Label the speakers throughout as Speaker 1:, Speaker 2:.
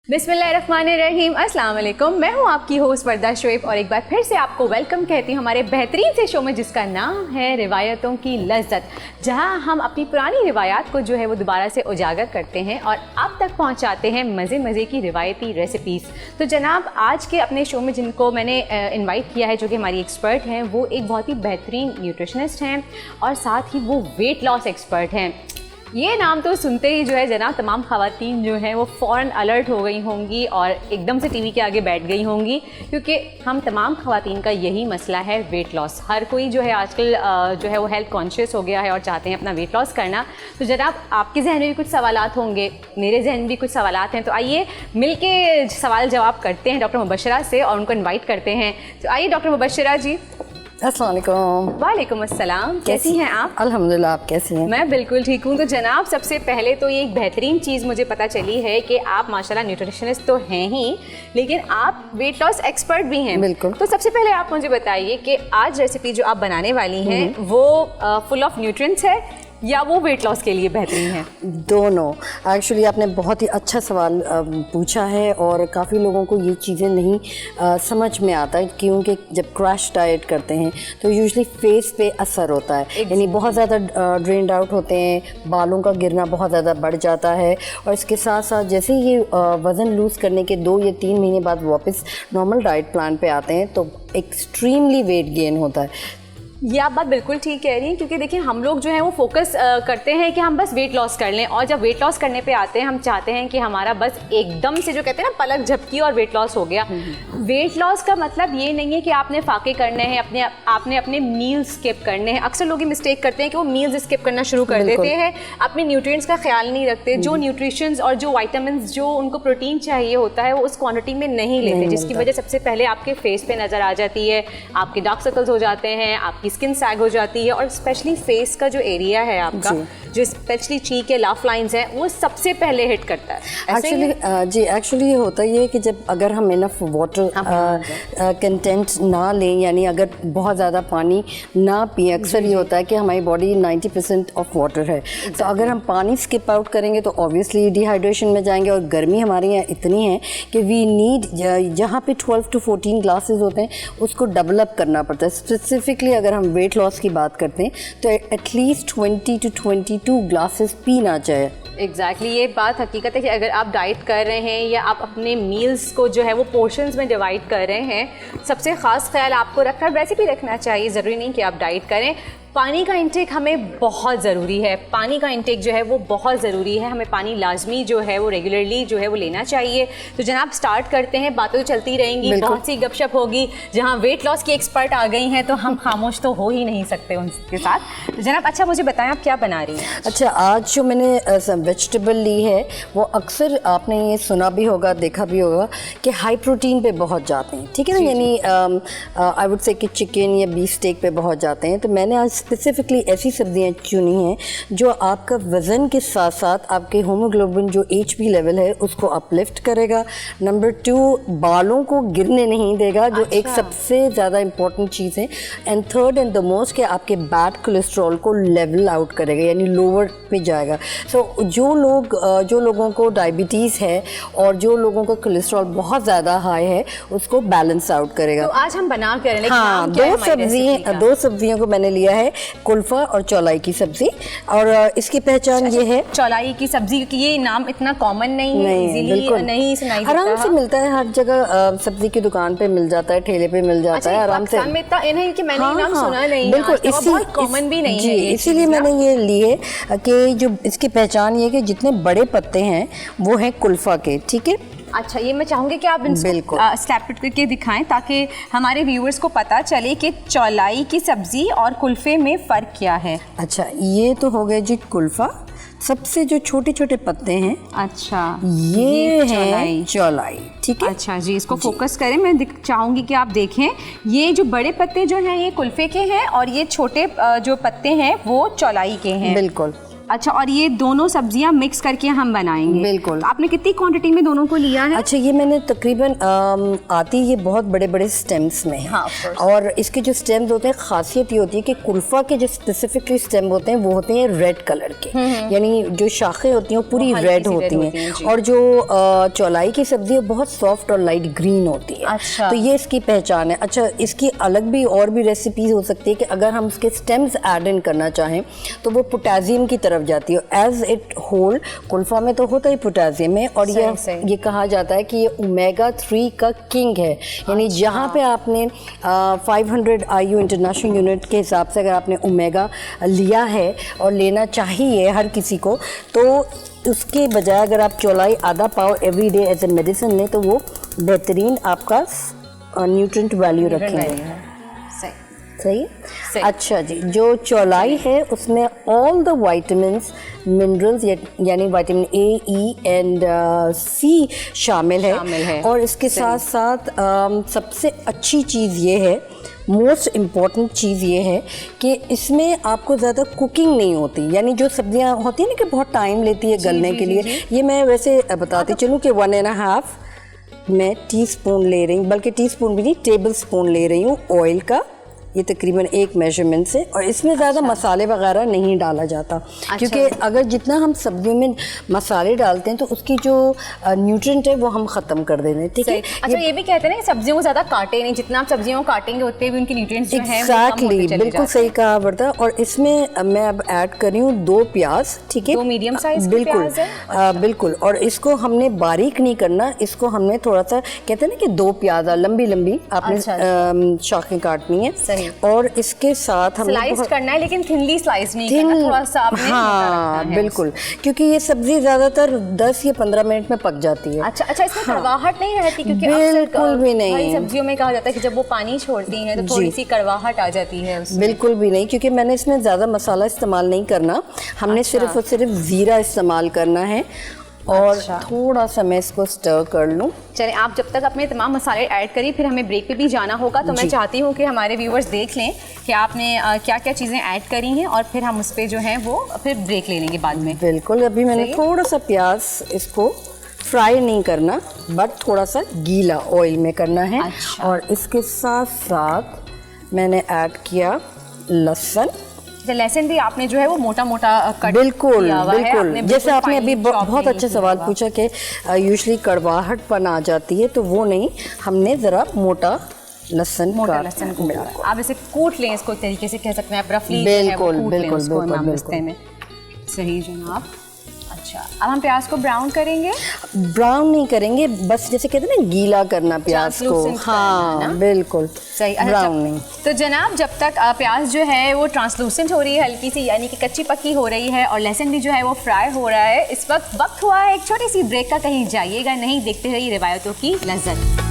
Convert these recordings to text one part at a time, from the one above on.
Speaker 1: बिस्मिल्लाहिर्रहमानिर्रहीम, अस्सलाम वालेकुम। मैं हूँ आपकी होस्ट वर्दा शोएब और एक बार फिर से आपको वेलकम कहती हूँ हमारे बेहतरीन से शो में जिसका नाम है रिवायतों की लज्जत, जहाँ हम अपनी पुरानी रिवायात को जो है वो दोबारा से उजागर करते हैं और आप तक पहुँचाते हैं मज़े मज़े की रिवायती रेसिपीज़। तो जनाब, आज के अपने शो में जिनको मैंने इन्वाइट किया है, जो कि हमारी एक्सपर्ट हैं, वो एक बहुत ही बेहतरीन न्यूट्रिशनिस्ट हैं और साथ ही वो वेट लॉस एक्सपर्ट हैं। ये नाम तो सुनते ही जो है जनाब तमाम ख़वातीन जो हैं वो फ़ौरन अलर्ट हो गई होंगी और एकदम से टीवी के आगे बैठ गई होंगी, क्योंकि हम तमाम ख़वातीन का यही मसला है, वेट लॉस। हर कोई जो है आजकल जो है वो हेल्थ कॉन्शियस हो गया है और चाहते हैं अपना वेट लॉस करना। तो जनाब, आपके जहन में भी कुछ सवालात होंगे, मेरे जहन में भी कुछ सवालात हैं, तो आइए मिल के सवाल जवाब करते हैं डॉक्टर मुबशरा से और उनको इन्वाइट करते हैं। तो आइए डॉक्टर मुबशरा जी।
Speaker 2: अस्सलाम वालेकुम।
Speaker 1: वालेकुम अस्सलाम, कैसी हैं आप?
Speaker 2: अल्हम्दुलिल्लाह, आप कैसी हैं?
Speaker 1: मैं बिल्कुल ठीक हूँ। तो जनाब, सबसे पहले तो ये एक बेहतरीन चीज़ मुझे पता चली है कि आप माशाल्लाह न्यूट्रिशनिस्ट तो हैं ही, लेकिन आप वेट लॉस एक्सपर्ट भी हैं।
Speaker 2: बिल्कुल।
Speaker 1: तो सबसे पहले आप मुझे बताइए कि आज रेसिपी जो आप बनाने वाली हैं वो फुल ऑफ न्यूट्रिएंट्स है या वो वेट लॉस के लिए बेहतरीन है?
Speaker 2: दोनों। एक्चुअली आपने बहुत ही अच्छा सवाल पूछा है और काफ़ी लोगों को ये चीज़ें नहीं समझ में आता है, क्योंकि जब क्रैश डाइट करते हैं तो यूजुअली फेस पे असर होता है, यानी बहुत ज़्यादा ड्रेन्ड आउट होते हैं, बालों का गिरना बहुत ज़्यादा बढ़ जाता है और इसके साथ साथ जैसे ये वज़न लूज़ करने के 2 या 3 महीने बाद वापस नॉर्मल डाइट प्लान पे आते हैं तो एक्सट्रीमली वेट गेन होता है।
Speaker 1: ये आप बात बिल्कुल ठीक कह रही हैं, क्योंकि देखिए हम लोग जो है वो फोकस करते हैं कि हम बस वेट लॉस कर लें, और जब वेट लॉस करने पे आते हैं हम चाहते हैं कि हमारा बस एकदम से जो कहते हैं ना पलक झपकी और वेट लॉस हो गया। वेट लॉस का मतलब ये नहीं है कि आपने फाके करने हैं, आपने अपने मील्स स्किप करने हैं। अक्सर लोग ये मिस्टेक करते हैं कि वो मील्स स्किप करना शुरू कर देते हैं, अपने न्यूट्रिएंट्स का ख्याल नहीं रखते, जो न्यूट्रिशंस और जो वाइटामिन जो उनको प्रोटीन चाहिए होता है वो उस क्वान्टिटी में नहीं लेते, जिसकी वजह सबसे पहले आपके फेस पे नज़र आ जाती है, आपके डार्क सर्कल्स हो जाते हैं, आपकी स्किन सैग हो जाती है और स्पेशली फेस का जो एरिया है आपका, जो स्पेशली चीक या लाफ लाइंस हैं, वो सबसे पहले हिट करता है।
Speaker 2: एक्चुअली ये होता है कि जब अगर हम इनफ वाटर कंटेंट ना लें, यानी अगर बहुत ज़्यादा पानी ना पिए, अक्सर ये होता है कि हमारी बॉडी 90% ऑफ वाटर है, तो अगर हम पानी स्किप आउट करेंगे तो ऑब्वियसली डिहाइड्रेशन में जाएंगे और गर्मी हमारे यहाँ इतनी है कि वी नीड, जहाँ पे 12 to 14 ग्लासेस होते हैं उसको डेवलप करना पड़ता है। स्पेसिफिकली अगर हम वेट लॉस की बात करते हैं तो एटलीस्ट 20 to 22 ग्लासेस पीना चाहिए।
Speaker 1: एग्जैक्टली, ये बात हकीकत है कि अगर आप डाइट कर रहे हैं या आप अपने मील्स को जो है वो पोर्शंस में डिवाइड कर रहे हैं, सबसे ख़ास ख्याल आपको रखना, वैसे भी रखना चाहिए, ज़रूरी नहीं कि आप डाइट करें। पानी का इंटेक हमें बहुत ज़रूरी है, पानी का इंटेक जो है वो बहुत ज़रूरी है, हमें पानी लाजमी जो है वो रेगुलरली जो है वो लेना चाहिए। तो जनाब स्टार्ट करते हैं, बातें तो चलती रहेंगी, बहुत सी गपशप होगी। जहाँ वेट लॉस की एक्सपर्ट आ गई हैं तो हम खामोश तो हो ही नहीं सकते उनके साथ। तो जनाब, अच्छा मुझे बताएं आप क्या बना रही हैं?
Speaker 2: अच्छा, आज जो मैंने वेजिटेबल ली है वो अक्सर आपने ये सुना भी होगा, देखा भी होगा कि हाई प्रोटीन पे बहुत जाते हैं, ठीक है ना, यानी आई वुड से कि चिकन या बीफ स्टेक पे बहुत जाते हैं। तो मैंने आज स्पेसिफिकली ऐसी सब्जियां चुनी हैं जो आपका वज़न के साथ साथ आपके होमोग्लोबिन जो HB लेवल है उसको अपलिफ्ट करेगा। नंबर 2, बालों को गिरने नहीं देगा, जो एक सबसे ज़्यादा इम्पॉर्टेंट चीज़ है। And third and the most कि आपके बैड कोलेस्ट्रॉल को लेवल आउट करेगा, यानी लोअर पे जाएगा। सो जो लोगों को डायबिटीज़ है और जो लोगों का कोलेस्ट्रॉल बहुत ज़्यादा हाई है उसको बैलेंस आउट करेगा।
Speaker 1: तो आज हम बना कर रहे हैं,
Speaker 2: हाँ, दो सब्जियों को मैंने लिया है, कुल्फा और चौलाई की सब्जी, और इसकी पहचान ये है।
Speaker 1: चौलाई की सब्जी की ये नाम इतना कॉमन नहीं है, इजीली नहीं सुनाई देता,
Speaker 2: आराम से मिलता है, हर जगह सब्जी की दुकान पे मिल जाता है, ठेले पे मिल जाता है आराम से।
Speaker 1: में इतना नहीं कि मैंने नाम सुना नहीं,
Speaker 2: बिल्कुल,
Speaker 1: बहुत कॉमन भी नहीं है,
Speaker 2: इसीलिए मैंने ये लिए कि जो इसकी पहचान ये कि जितने बड़े पत्ते हैं वो हैं कुल्फा के, ठीक है।
Speaker 1: अच्छा, ये मैं चाहूँगी कि आप इनको स्नैप करके दिखाएं ताकि हमारे व्यूअर्स को पता चले कि चौलाई की सब्ज़ी और कुल्फ़े में फ़र्क क्या है।
Speaker 2: अच्छा, ये तो हो गए जी कुल्फ़ा, सबसे जो छोटे छोटे पत्ते हैं, अच्छा ये है चौलाई, ठीक है।
Speaker 1: अच्छा जी, इसको फोकस करें, मैं चाहूँगी कि आप देखें, ये जो बड़े पत्ते जो हैं ये कुल्फ़े के हैं और ये छोटे जो पत्ते हैं वो चौलाई के हैं।
Speaker 2: बिल्कुल।
Speaker 1: अच्छा, और ये दोनों सब्जियां मिक्स करके हम बनाएंगे।
Speaker 2: बिल्कुल।
Speaker 1: तो आपने कितनी क्वांटिटी में दोनों को लिया है?
Speaker 2: अच्छा, ये मैंने तकरीबन आती ये बहुत बड़े बड़े स्टेम्स में है।
Speaker 1: हाँ, of course।
Speaker 2: और इसके जो स्टेम्स होते हैं, खासियत ये होती है कि कुल्फा के जो स्पेसिफिकली स्टेम होते हैं वो होते हैं रेड कलर के, यानी जो शाखें होती हैं वो पूरी रेड होती हैं। और जो चौलाई की सब्जी है बहुत सॉफ्ट और लाइट ग्रीन होती है।
Speaker 1: अच्छा।
Speaker 2: तो ये इसकी पहचान है। अच्छा, इसकी अलग भी और भी रेसिपीज हो सकती है कि अगर हम उसके स्टेम्स ऐड इन करना चाहें तो वो पोटेशियम की तरफ जाती है। एज इट होल कुल्फा में तो होता ही पोटेशियम है, और ये कहा जाता है कि ये ओमेगा 3 का किंग है। यानी जहाँ पे आपने 500 IU इंटरनेशनल यूनिट के हिसाब से अगर आपने ओमेगा लिया है और लेना चाहिए हर किसी को, तो उसके बजाय अगर आप चौलाई आधा पाव every day as a medicine लें तो वो बेहतरीन आपका न्यूट्रिएंट वैल्यू रखेंगे। सही। अच्छा जी, जो चौलाई है उसमें ऑल द विटामिन्स, मिनरल्स यानी vitamin A, E and C शामिल है। और इसके साथ साथ सबसे अच्छी चीज़ ये है, मोस्ट इम्पॉर्टेंट चीज़ ये है कि इसमें आपको ज़्यादा कुकिंग नहीं होती। यानी जो सब्जियां होती हैं ना कि बहुत टाइम लेती है गलने के लिए, ये मैं वैसे बताती चलूँ कि 1.5 मैं टीस्पून ले रही हूँ, बल्कि टीस्पून भी नहीं, टेबल स्पून ले रही हूँ ऑयल का। ये तकरीबन एक मेजरमेंट से, और इसमें ज़्यादा मसाले वगैरह नहीं डाला जाता। क्योंकि अगर जितना हम सब्जियों में मसाले डालते हैं तो उसकी जो न्यूट्रिएंट है वो हम ख़त्म कर देते हैं। ठीक है।
Speaker 1: अच्छा, ये भी कहते हैं ना कि सब्जियों को ज़्यादा काटे नहीं, जितना आप सब्जियों को काटेंगे उतने भी उनके न्यूट्रिएंट्स जो हैं वो कम होते चले जाते हैं।
Speaker 2: बिल्कुल सही कहा वर्दा। और इसमें मैं अब ऐड कर रही हूँ 2 प्याज। ठीक है,
Speaker 1: 2 मीडियम साइज
Speaker 2: बिल्कुल बिल्कुल। और इसको हमने बारीक नहीं करना, इसको हमने थोड़ा सा कहते हैं ना कि 2 प्याज लंबी लंबी आपने शाखें काटनी है। और इसके साथ हमें
Speaker 1: स्लाइस करना है, लेकिन थिनली स्लाइस नहीं करना, थोड़ा सा आपने
Speaker 2: हाँ बिल्कुल, क्योंकि ये सब्जी ज्यादातर 10 या 15 मिनट में पक जाती है।
Speaker 1: अच्छा, इसमें कड़वाहट नहीं रहती? क्योंकि
Speaker 2: बिल्कुल भी नहीं।
Speaker 1: हरी सब्जियों में कहा जाता है कि जब वो पानी छोड़ती हैं तो थोड़ी सी कड़वाहट आ जाती है उसमें।
Speaker 2: बिल्कुल भी नहीं, क्योंकि मैंने इसमें ज्यादा मसाला इस्तेमाल नहीं करना, हमने सिर्फ और सिर्फ जीरा इस्तेमाल करना है। और थोड़ा सा मैं इसको स्टर कर लूँ।
Speaker 1: चलिए, आप जब तक अपने तमाम मसाले ऐड करिए, फिर हमें ब्रेक पे भी जाना होगा, तो मैं चाहती हूँ कि हमारे व्यूवर्स देख लें कि आपने क्या क्या चीज़ें ऐड करी हैं, और फिर हम उस पर जो है वो फिर ब्रेक ले लेंगे बाद में।
Speaker 2: बिल्कुल। अभी मैंने थोड़ा सा प्याज इसको फ्राई नहीं करना, बट थोड़ा सा गीला ऑयल में करना है। और इसके साथ साथ मैंने ऐड किया लहसुन।
Speaker 1: लहसुन भी आपने जो है वो मोटा मोटा कट
Speaker 2: बिल्कुल
Speaker 1: किया हुआ
Speaker 2: बिल्कुल
Speaker 1: है।
Speaker 2: जैसे आपने अभी बहुत अच्छा सवाल पूछा कि यूजुअली कड़वाहटपन आ जाती है, तो वो नहीं, हमने ज़रा मोटा लहसुन
Speaker 1: को आप इसे कूट लें, इसको तरीके से कह सकते हैं आप, रफली
Speaker 2: बिल्कुल बिल्कुल
Speaker 1: बिल्कुल सही जनाब। अच्छा, अब हम प्याज को ब्राउन करेंगे?
Speaker 2: ब्राउन नहीं करेंगे, बस जैसे कहते हैं ना गीला करना प्याज को। हाँ बिल्कुल
Speaker 1: सही,
Speaker 2: ब्राउन नहीं।
Speaker 1: तो जनाब, जब तक प्याज जो है वो ट्रांसलूसेंट हो रही है हल्की सी, यानी कि कच्ची पक्की हो रही है, और लहसुन भी जो है वो फ्राई हो रहा है, इस वक्त हुआ है एक छोटी सी ब्रेक का। कहीं जाइएगा नहीं, देखते रहिए रिवायतों की लज्जत।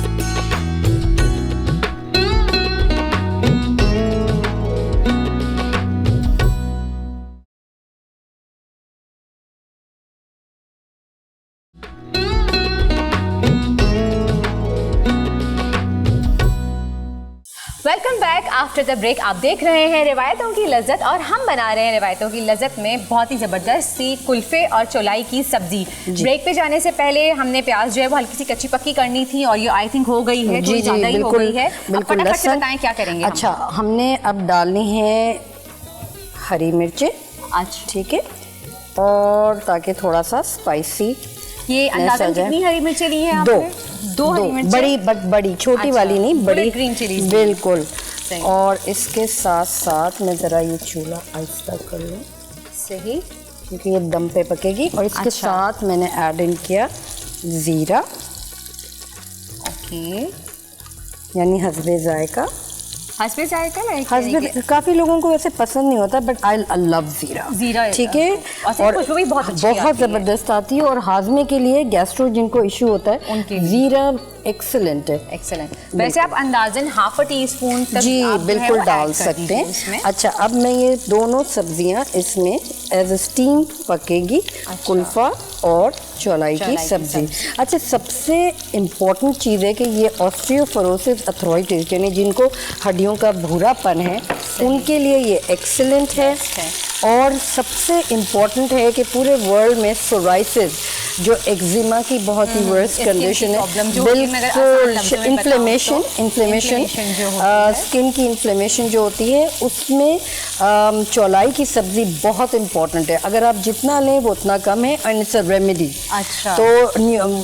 Speaker 1: Welcome back after the break. आप देख रहे हैं रिवायतों की लज्जत, और हम बना रहे हैं रिवायतों की लज्जत में बहुत ही ज़बरदस्त सी कुल्फ़े और चौलाई की सब्जी। ब्रेक पे जाने से पहले हमने प्याज जो है वो हल्की सी कच्ची पक्की करनी थी, और ये आई थिंक हो गई है, थोड़ी ज़्यादा ही हो गई है। फटाफट से बताएं क्या करेंगे?
Speaker 2: अच्छा, हमने अब डालनी है हरी मिर्चें। अच्छा, ठीक है, और ताकि थोड़ा सा स्पाइसी।
Speaker 1: ये अंदाज़न कितनी हरी मिर्चें ली हैं आपने? दो हरी मिर्चें,
Speaker 2: बड़ी बट बड़ी, छोटी वाली नहीं, बड़ी
Speaker 1: ग्रीन चिली।
Speaker 2: बिल्कुल। और इसके साथ साथ मैं ज़रा ये चूल्हा आहिस्ता कर लूँ,
Speaker 1: सही,
Speaker 2: क्योंकि ये दम पे पकेगी। और इसके साथ मैंने ऐड इन किया ज़ीरा,
Speaker 1: ओके,
Speaker 2: यानी हस्बे जायका।
Speaker 1: हस्बे जायका ना,
Speaker 2: हस्बे काफ़ी लोगों को वैसे पसंद नहीं होता, बट आई लव ज़ीरा। ठीक है,
Speaker 1: और खुशबू भी बहुत
Speaker 2: ज़बरदस्त आती है, और हाजमे के लिए गैस्ट्रो जिनको इशू होता है उनके ज़ीरा एक्सीलेंट है।
Speaker 1: एक्सीलेंट। वैसे आप अंदाजन ½ टीस्पून तक
Speaker 2: जी बिल्कुल डाल सकते हैं। अच्छा, अब मैं ये दोनों सब्जियां इसमें एज स्टीम पकेगी। कुल्फा और चौलाई की सब्जी। अच्छा, सबसे इम्पोर्टेंट चीज़ है कि ये ऑस्टियोपोरोसिस आर्थराइटिस, यानी जिनको हड्डियों का भूरापन है, उनके लिए ये एक्सीलेंट है। और सबसे इम्पोर्टेंट है कि पूरे वर्ल्ड में सोराइसिस जो एक्जिमा की बहुत ही वर्स्ट कंडीशन है, बिल्कुल इन्फ्लेमेशन स्किन की इन्फ्लेमेशन जो होती है उसमें चौलाई की सब्ज़ी बहुत इम्पॉर्टेंट है। अगर आप जितना लें वो उतना कम है एंड इट्स अ रेमेडी।
Speaker 1: अच्छा,
Speaker 2: तो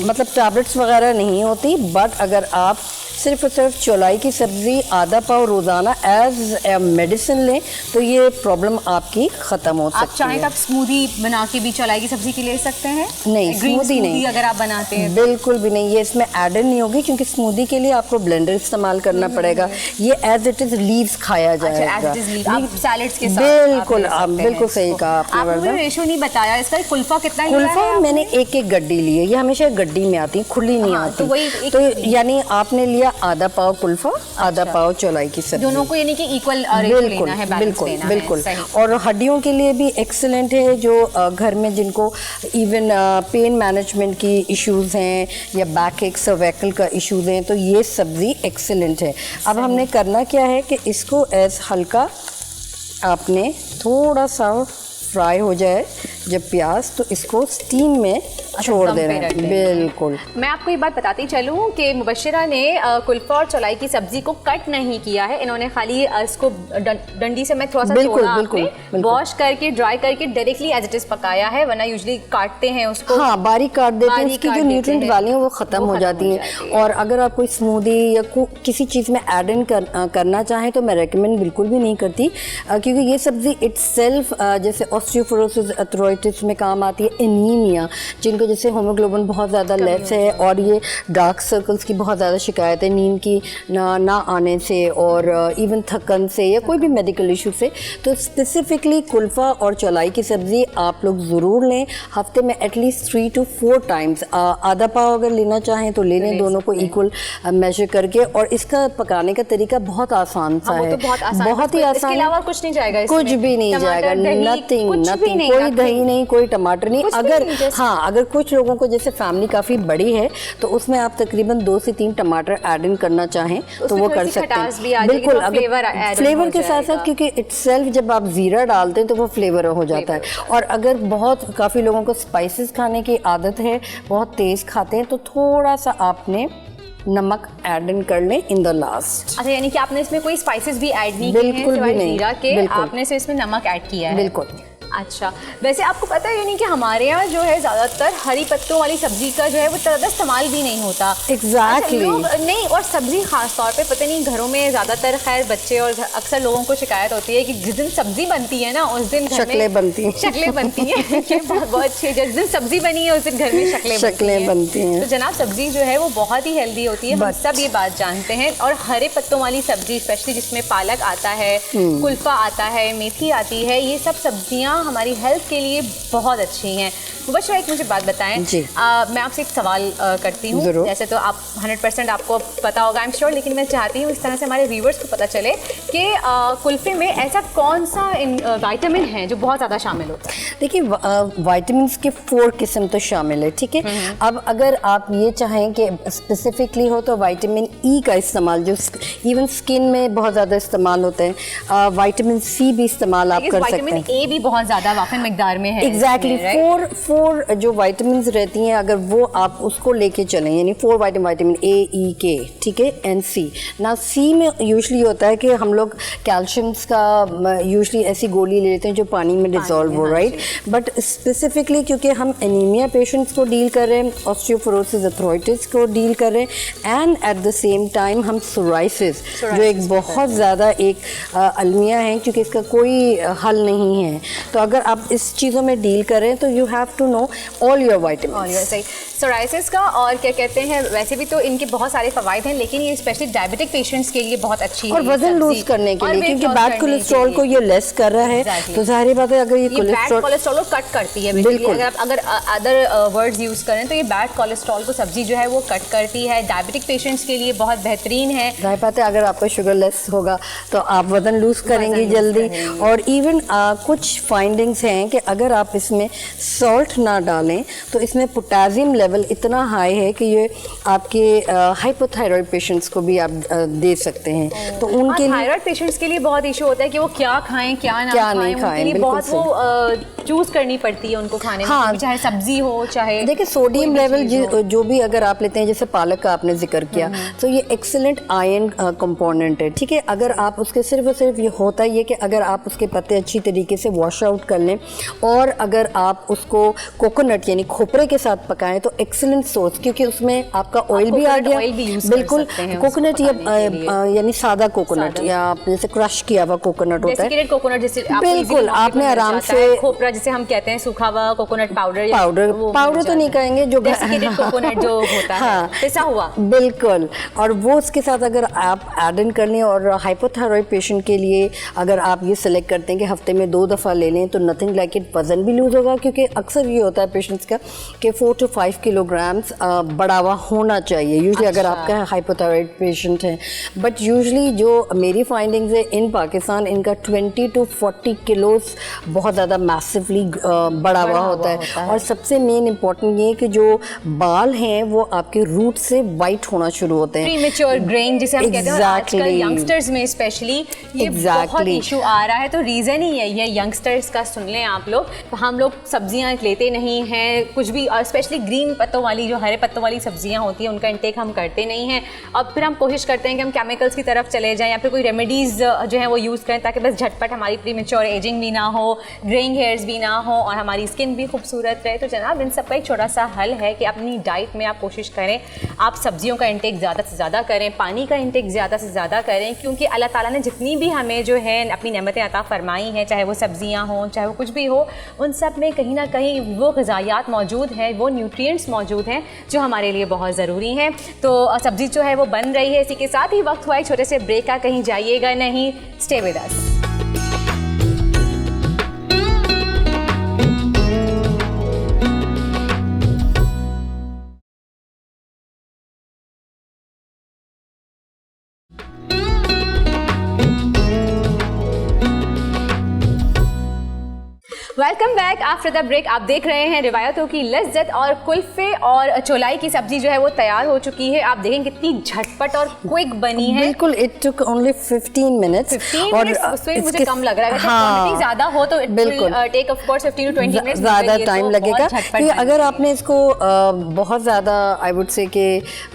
Speaker 2: मतलब टैबलेट्स वगैरह नहीं होती, बट अगर आप सिर्फ और सिर्फ चौलाई की सब्ज़ी आधा पाव रोज़ाना एज ए मेडिसिन लें तो ये प्रॉब्लम आपकी ख़त्म हो सकती है।
Speaker 1: आप चाहें तो आप स्मूदी बना के भी चौलाई की सब्ज़ी की ले सकते हैं?
Speaker 2: नहीं, स्मूदी नहीं,
Speaker 1: अगर आप बनाते हैं
Speaker 2: बिल्कुल भी नहीं, ये इसमें एडेड नहीं होगी क्योंकि स्मूदी के लिए आपको ब्लेंडर इस्तेमाल करना पड़ेगा। ये एज इट इज़ लीव्स खाया जाएगा,
Speaker 1: सैलेड्स के साथ।
Speaker 2: बिल्कुल, आप बिल्कुल सही कहा आपने।
Speaker 1: आपने रेशो नहीं बताया इसका, कुल्फा कितना लिया है?
Speaker 2: कुल्फा मैंने एक गड्डी ली है, ये हमेशा गड्डी में आती है, खुली नहीं आती। तो यानी आपने लिया आधा पाव कुल्फा, आधा पाव चौलाई की सब्जी,
Speaker 1: दोनों को यानी कि इक्वल
Speaker 2: बिल्कुल बिल्कुल। और हड्डियों के लिए भी एक्सीलेंट है, जो घर में जिनको इवन पेन मैनेजमेंट की इश्यूज हैं या बैक एक सर्वाइकल का इश्यूज हैं, तो ये सब्जी एक्सीलेंट है। अब हमने करना क्या है कि इसको एज हल्का आपने थोड़ा सा फ्राई हो जाए जब प्याज, तो इसको स्टीम में छोड़ देना है। बिल्कुल।
Speaker 1: मैं आपको ये बात बताती चलूँ कि मुबश्शिरा ने कुल्फा और चौलाई की सब्जी को कट नहीं किया है, इन्होंने खाली इसको डंडी से मैं थोड़ा सा तोड़ा, वॉश करके ड्राई करके डायरेक्टली एज इट इज पकाया है, वरना यूजुअली काटते हैं उसको।
Speaker 2: हाँ, बारीक काट देते हैं, उसकी जो न्यूट्रिएंट वाली वो ख़त्म हो जाती हैं। और अगर आप कोई स्मूदी या किसी चीज़ में ऐड इन करना चाहें तो मैं रेकमेंड बिल्कुल भी नहीं करती, क्योंकि ये सब्जी इट्सेल्फ जैसे ऑस्टियोपोरोसिस, अर्थराइटिस में काम आती है, एनीमिया जिनको जैसे हीमोग्लोबिन बहुत ज़्यादा लेस है, और ये डार्क सर्कल्स की बहुत ज़्यादा शिकायत है नींद की ना आने से, और इवन थकन से या कोई भी मेडिकल इशू से, तो स्पेसिफिकली कुल्फ़ा और चौलाई की सब्ज़ी आप लोग ज़रूर लें। हफ्ते में एटलीस्ट 3 to 4 टाइम्स, आधा पाव अगर लेना चाहें तो ले लें, दोनों को इक्वल मेजर करके। और इसका पकाने का तरीका बहुत आसान सा है, बहुत ही आसान,
Speaker 1: इसके अलावा कुछ नहीं जाएगा,
Speaker 2: कुछ भी नहीं जाएगा, नथिंग, कोई दही नहीं, कोई टमाटर नहीं। अगर कुछ लोगों को जैसे फैमिली काफ़ी बड़ी है तो उसमें आप तकरीबन 2 से 3 टमाटर ऐड इन करना चाहें तो वो कर सकते हैं, बिल्कुल। अगर फ्लेवर के साथ साथ, क्योंकि इटसेल्फ जब आप ज़ीरा डालते हैं तो वो फ्लेवर हो जाता है। और अगर काफ़ी लोगों को स्पाइसेस खाने की आदत है, बहुत तेज़ खाते हैं, तो थोड़ा सा आपने नमक ऐड इन कर लें इन द लास्ट।
Speaker 1: अच्छा, यानी कि आपने इसमें कोई स्पाइसेस भी ऐड नहीं किए हैं,
Speaker 2: बिल्कुल भी नहीं,
Speaker 1: जीरा के, आपने सिर्फ इसमें नमक ऐड किया है।
Speaker 2: बिल्कुल।
Speaker 1: अच्छा, वैसे आपको पता है यानी कि हमारे यहाँ जो है ज़्यादातर हरी पत्तों वाली सब्जी का जो है वो ज़्यादा इस्तेमाल भी नहीं होता।
Speaker 2: एग्जैक्टली।
Speaker 1: नहीं, और सब्जी खास तौर पे पता नहीं घरों में ज़्यादातर, खैर बच्चे और अक्सर लोगों को शिकायत होती है कि जिस दिन सब्जी बनती है ना उस दिन
Speaker 2: शक्लें बनती हैं।
Speaker 1: शक्लें बनती हैं ये बहुत अच्छी है, जिस दिन सब्जी बनी है उस दिन घर में शक्लें बनती हैं। तो जनाब, सब्जी जो है वो बहुत ही हेल्दी होती है, हम सब ये बात जानते हैं। और हरे पत्तों वाली सब्जी स्पेशली जिसमें पालक आता है, कुल्फा आता है, मेथी आती है, ये सब सब्जियाँ हमारी हेल्थ के लिए बहुत अच्छी हैं। मुबश्शिरा, एक मुझे बात बताएं, मैं आपसे एक सवाल करती हूँ, जैसे तो आप 100% आपको पता होगा आई एम श्योर, लेकिन मैं चाहती हूँ इस तरह से हमारे व्यूवर्स को पता चले कि कुल्फे में ऐसा कौन सा विटामिन है जो बहुत ज़्यादा शामिल होता है।
Speaker 2: देखिए, विटामिन के 4 किस्म तो शामिल है, ठीक है। अब अगर आप ये चाहें कि स्पेसिफिकली हो तो विटामिन ई का इस्तेमाल, जो इवन स्किन में बहुत ज़्यादा इस्तेमाल होते हैं, विटामिन सी भी इस्तेमाल आप कर सकते हैं।
Speaker 1: विटामिन ए भी बहुत ज़्यादा वाफिन मिकदार में है।
Speaker 2: एग्जैक्टली, 4 जो विटामिन रहती हैं, अगर वो आप उसको लेके चलें, यानी 4 विटामिन ए, ई, के, ठीक है, एंड सी। ना सी में यूजुअली होता है कि हम लोग कैल्शियम्स का यूजुअली ऐसी गोली ले लेते हैं जो पानी में डिजॉल्व हो, राइट। बट स्पेसिफिकली क्योंकि हम एनीमिया पेशेंट्स को डील कर रहे हैं, ऑस्टियोपोरोसिस, अर्थराइटिस को डील कर रहे हैं, and at the same time हम सोराइसिस जो एक बहुत ज़्यादा एक अलमिया है, क्योंकि इसका कोई हल नहीं है। तो अगर आप इस चीज़ों में डील करें तो you have to know all your vitamin.
Speaker 1: सही, सोराइसिस का और क्या कहते हैं, वैसे भी तो इनके बहुत सारे फ़वाइद हैं, लेकिन ये स्पेशली डायबिटिक पेशेंट्स के लिए बहुत अच्छी है,
Speaker 2: और वजन लूज करने के लिए, क्योंकि बैड कोलेस्ट्रॉल को ये लेस कर रहा है। तो जाहिर बात है अगर ये
Speaker 1: बैड कोलेस्ट्रॉल को कट करती है, बिल्कुल। अगर अदर वर्ड्स यूज़ करें तो ये बैड कोलेस्ट्रॉल को सब्जी जो है वो कट करती है, डायबिटिक पेशेंट्स के लिए बहुत बेहतरीन है।
Speaker 2: जाहिर बात है अगर आपका शुगर लेस होगा तो आप वजन लूज करेंगे जल्दी। और इवन कुछ फाइंडिंग्स हैं कि अगर आप इसमें सॉल्ट ना डालें तो इसमें पोटेशियम लेवल लेवल इतना हाई है कि ये आपके हाइपोथायराइड पेशेंट्स को भी आप दे सकते हैं। तो उनके लिए
Speaker 1: थायराइड पेशेंट्स के लिए बहुत इशू होता है कि वो क्या खाएं क्या ना
Speaker 2: नहीं खाएं,
Speaker 1: उनके लिए
Speaker 2: बिल्कुल
Speaker 1: बहुत वो चूज करनी पड़ती है उनको खाने में, चाहे सब्जी हो चाहे।
Speaker 2: देखिए सोडियम लेवल जो भी अगर आप लेते हैं, जैसे पालक का आपने जिक्र किया, तो ये एक्सीलेंट आयरन कंपोनेंट है, ठीक है। अगर आप उसके सिर्फ और सिर्फ ये होता है कि अगर आप उसके पत्ते अच्छी तरीके से वॉश आउट कर लें और अगर आप उसको कोकोनट यानी खोपरे के साथ पकाएं तो एक्सीलेंट सोर्स, क्योंकि उसमें आपका ऑयल भी आ गया, बिल्कुल कोकोनट यानी सादा कोकोनट या आप जैसे क्रश किया हुआ कोकोनट होता है,
Speaker 1: कोकोनट जैसे
Speaker 2: बिल्कुल आपने आराम से
Speaker 1: खोपरा जिसे हम कहते हैं सूखा हुआ कोकोनट
Speaker 2: पाउडर तो नहीं कहेंगे, जो
Speaker 1: कोकोनट जो होता है पिसा हुआ,
Speaker 2: बिल्कुल। और वो उसके साथ अगर आप ऐड इन कर लें, और हाइपोथायराइड पेशेंट के लिए अगर आप ये सेलेक्ट करते हैं कि हफ्ते में 2 दफ़ा ले लें तो नथिंग लाइक इट, वजन भी लूज़ होगा, क्योंकि अक्सर ये होता है पेशेंट्स का कि 4 to 5 किलोग्राम्स बढ़ावा होना चाहिए यूजली अगर आपका हाइपोथायराइड पेशेंट है। बट यूजली जो मेरी फाइंडिंग्स है इन पाकिस्तान, इनका 20 to 40 किलोस बहुत ज़्यादा मैसिवली बढ़ा हुआ होता है। और सबसे मेन इम्पॉर्टेंट ये कि जो बाल हैं वो आपके रूट से वाइट होना शुरू होते हैं,
Speaker 1: प्रीमेच्योर ग्रेइंग जिसे हम कहते हैं, आजकल यंगस्टर्स में स्पेशली ये बहुत इशू आ रहा है। तो रीज़न ही यही है, यंगस्टर्स का सुन लें आप लोग, तो हम लोग सब्जियां लेते नहीं हैं कुछ भी, और स्पेशली ग्रीन पत्तों वाली जो हरे पत्तों वाली सब्जियां होती हैं उनका इंटेक हम करते नहीं हैं। अब फिर हम कोशिश करते हैं कि हम केमिकल्स की तरफ चले जाएं या फिर कोई रेमेडीज़ जो है वो यूज़ करें ताकि बस झटपट हमारी प्रीमेच्योर एजिंग भी ना हो, ग्रेइंग हेयर्स भी ना हो और हमारी स्किन भी खूबसूरत रहे। तो जनाब इन सब का एक छोटा सा हल है कि अपनी डाइट में आप कोशिश करें, आप सब्जियों का इंटेक ज़्यादा से ज़्यादा करें, पानी का इंटेक ज़्यादा से ज़्यादा करें, क्योंकि अल्लाह ताला ने जितनी भी हमें जो है अपनी नेमतें अता फरमाई हैं, चाहे वो सब्जियां हों चाहे वो कुछ भी हो, उन सब में कहीं ना कहीं वो ग़िज़ायात मौजूद हैं, वो न्यूट्रिएंट्स मौजूद हैं जो हमारे लिए बहुत ज़रूरी हैं। तो सब्ज़ी जो है वो बन रही है। इसी के साथ ही वक्त हुआ एक छोटे से ब्रेक का, कहीं जाइएगा नहीं, stay with us. Welcome back after the break. आप देख रहे हैं रिवायतों की लज्जत, और कुल्फे और चौलाई की सब्जी जो है वो तैयार हो चुकी है। आप देखें कितनी झटपट और क्विक बनी है।
Speaker 2: बिल्कुल, इट टुक ओनली 15 मिनट्स।
Speaker 1: और उससे मुझे कम लग रहा है, क्वांटिटी ज्यादा हो तो it will take of course 15 to 20 minutes,
Speaker 2: ज़्यादा टाइम लगेगा। क्योंकि अगर आपने इसको बहुत ज़्यादा आई वुड से कि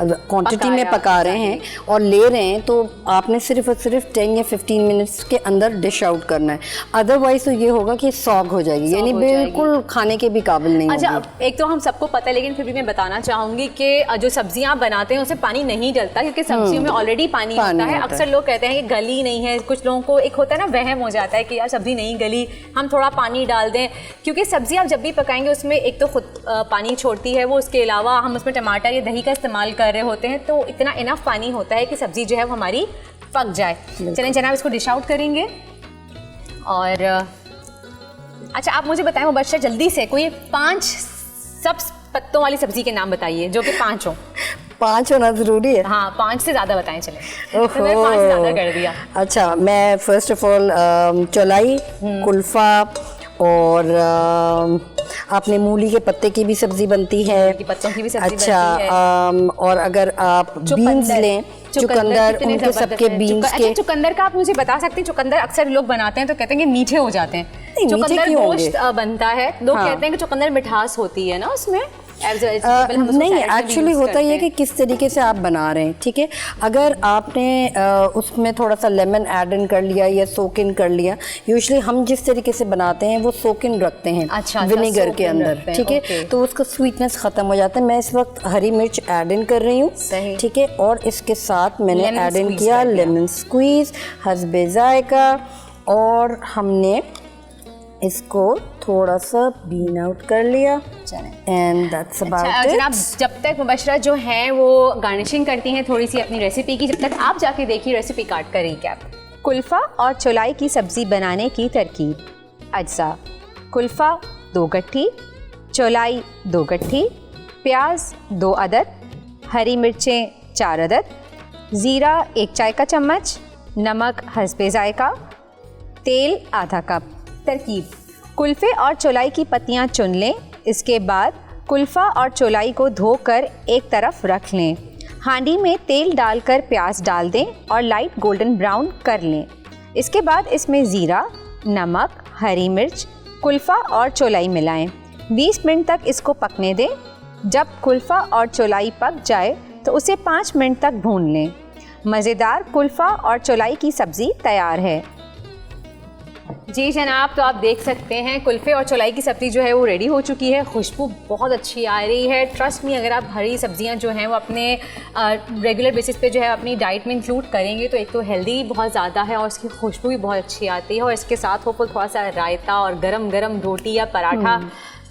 Speaker 2: क्वांटिटी में पका रहे हैं और ले रहे हैं तो आपने सिर्फ और सिर्फ 10 या 15 मिनट्स के अंदर डिश आउट करना है। अदरवाइज तो ये होगा कि सॉग हो जाएगी, यानी बिल्कुल खाने के भी काबिल नहीं होगी।
Speaker 1: अच्छा, एक तो हम सबको पता है, लेकिन फिर भी मैं बताना चाहूंगी कि जो सब्जियां आप बनाते हैं उसमें पानी नहीं डलता, क्योंकि सब्जियों में ऑलरेडी पानी होता है। अक्सर लोग कहते हैं कि गली नहीं है, कुछ लोगों को एक होता है ना वहम हो जाता है कि यार सब्जी नहीं गली, हम थोड़ा पानी डाल दें, क्योंकि सब्जी आप जब भी पकाएंगे उसमें एक तो खुद पानी छोड़ती है वो, उसके अलावा हम उसमें टमाटर या दही का इस्तेमाल कर रहे होते हैं, तो इतना इनफ पानी होता है कि सब्जी जो है वो हमारी पक जाए। चलें जनाब, इसको डिश आउट करेंगे। और अच्छा, आप मुझे बताएं मुबश्शर, जल्दी से कोई 5 सब पत्तों वाली सब्जी के नाम बताइए जो कि 5 हो।
Speaker 2: 5 होना जरूरी है?
Speaker 1: हाँ, 5 से ज़्यादा बताएं चले। तो मैंने 5 से ज़्यादा कर दिया।
Speaker 2: अच्छा, मैं फर्स्ट ऑफ ऑल चौलाई, कुल्फा, और आपने मूली के पत्ते की भी सब्जी बनती है,
Speaker 1: पत्तों की भी सब्जी
Speaker 2: बनती है। और अगर आप बीन्स लें, चुकंदर, उनके सबके बीन्स के।
Speaker 1: चुकंदर का आप मुझे बता सकते हैं? चुकंदर अक्सर लोग बनाते हैं तो कहते हैं कि मीठे हो जाते हैं। चुकंदर गोश्त बनता है, लोग कहते हैं कि चुकंदर मिठास होती है ना उसमें।
Speaker 2: नहीं, एक्चुअली होता ये कि किस तरीके से आप बना रहे हैं, ठीक है। अगर आपने उसमें थोड़ा सा लेमन ऐड इन कर लिया या सोक इन कर लिया, यूजुअली हम जिस तरीके से बनाते हैं वो सोक इन रखते हैं विनेगर के अंदर, ठीक है, तो उसका स्वीटनेस ख़त्म हो जाता है। मैं इस वक्त हरी मिर्च ऐड इन कर रही हूँ, ठीक है, और इसके साथ मैंने ऐड इन किया लेमन स्क्वीज़ हस्बे जायका, और हमने इसको थोड़ा सा बीन आउट कर लिया, एंड दैट्स अबाउट इट।
Speaker 1: जनाब, जब तक मुबश्शरा जो है वो गार्निशिंग करती हैं थोड़ी सी अपनी रेसिपी की, जब तक आप जाके देखिए रेसिपी काट कर रिकैप। कुल्फ़ा और चौलाई की सब्ज़ी बनाने की तरकीब। अज्जा: कुल्फ़ा 2 गट्ठी, चौलाई 2 गट्ठी, प्याज 2 अदद, हरी मिर्चें 4 अदद, ज़ीरा 1 चाय का चम्मच, नमक हस्बे जायका, तेल आधा कप। तरकीब: कुल्फ़े और चौलाई की पत्तियां चुन लें। इसके बाद कुल्फ़ा और चौलाई को धोकर एक तरफ रख लें। हांडी में तेल डालकर प्याज डाल दें और लाइट गोल्डन ब्राउन कर लें। इसके बाद इसमें ज़ीरा, नमक, हरी मिर्च, कुल्फ़ा और चौलाई मिलाएं। 20 मिनट तक इसको पकने दें। जब कुल्फ़ा और चौलाई पक जाए तो उसे 5 मिनट तक भून लें। मज़ेदार कुल्फ़ा और चौलाई की सब्ज़ी तैयार है। जी जनाब, तो आप देख सकते हैं कुल्फ़े और चौलाई की सब्ज़ी जो है वो रेडी हो चुकी है। खुशबू बहुत अच्छी आ रही है। ट्रस्ट मी, अगर आप हरी सब्जियां जो हैं वो अपने रेगुलर बेसिस पे जो है अपनी डाइट में इंक्लूड करेंगे तो एक तो हेल्दी बहुत ज़्यादा है और इसकी खुशबू भी बहुत अच्छी आती है। और इसके साथ हो थोड़ा सा रायता और गरम गरम रोटी या पराठा,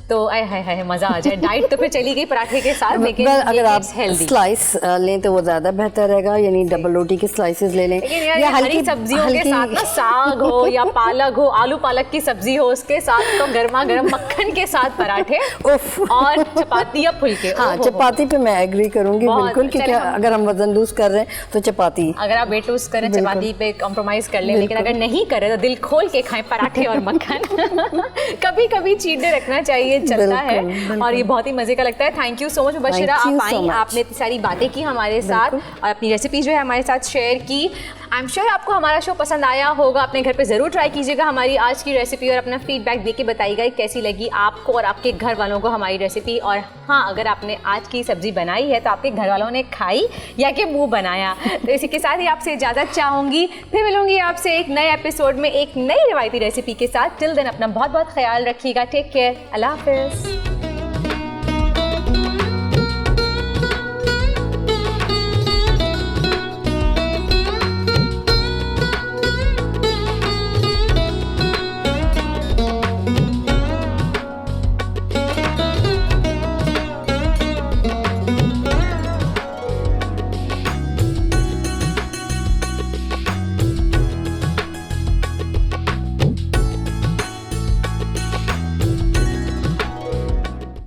Speaker 1: तो आय हाय हाय मज़ा आ जाए। डाइट तो फिर चली गई पराठे के साथ, लेकिन
Speaker 2: अगर आप
Speaker 1: हेल्दी
Speaker 2: स्लाइस लें तो वो ज़्यादा बेहतर रहेगा, यानी डबल रोटी के स्लाइसेस ले लें।
Speaker 1: या हरी सब्जियों के साथ ना साग हो या पालक हो, आलू पालक की सब्जी हो, उसके साथ तो गर्मा गर्म मक्खन के साथ पराठे और चपाती या फुलके।
Speaker 2: हाँ, चपाती पे मैं एग्री करूंगी बिल्कुल, क्योंकि अगर हम वजन लूज कर रहे हैं तो चपाती,
Speaker 1: अगर आप वेट लूज करें चपाती पे कॉम्प्रोमाइज़ कर लें, लेकिन अगर नहीं करें तो दिल खोल के खाएं पराठे और मक्खन। कभी कभी चीट डे रखना चाहिए, चलता है और ये बहुत ही मजे का लगता है। Thank you so much Mubashira, आप आई, आपने इतनी सारी बातें की हमारे साथ और अपनी रेसिपी जो है हमारे साथ शेयर की। आई एम श्योर आपको हमारा शो पसंद आया होगा। अपने घर पे ज़रूर ट्राई कीजिएगा हमारी आज की रेसिपी और अपना फीडबैक देके बताइएगा कैसी लगी आपको और आपके घर वालों को हमारी रेसिपी। और हाँ, अगर आपने आज की सब्जी बनाई है तो आपके घर वालों ने खाई या कि मुंह बनाया। तो इसी के साथ ही आपसे इजाज़त चाहूँगी, फिर मिलूंगी आपसे एक नए एपिसोड में एक नई रिवायती रेसिपी के साथ। टिल देन अपना बहुत बहुत ख्याल रखिएगा। टेक केयर, अल्लाह हाफिज़।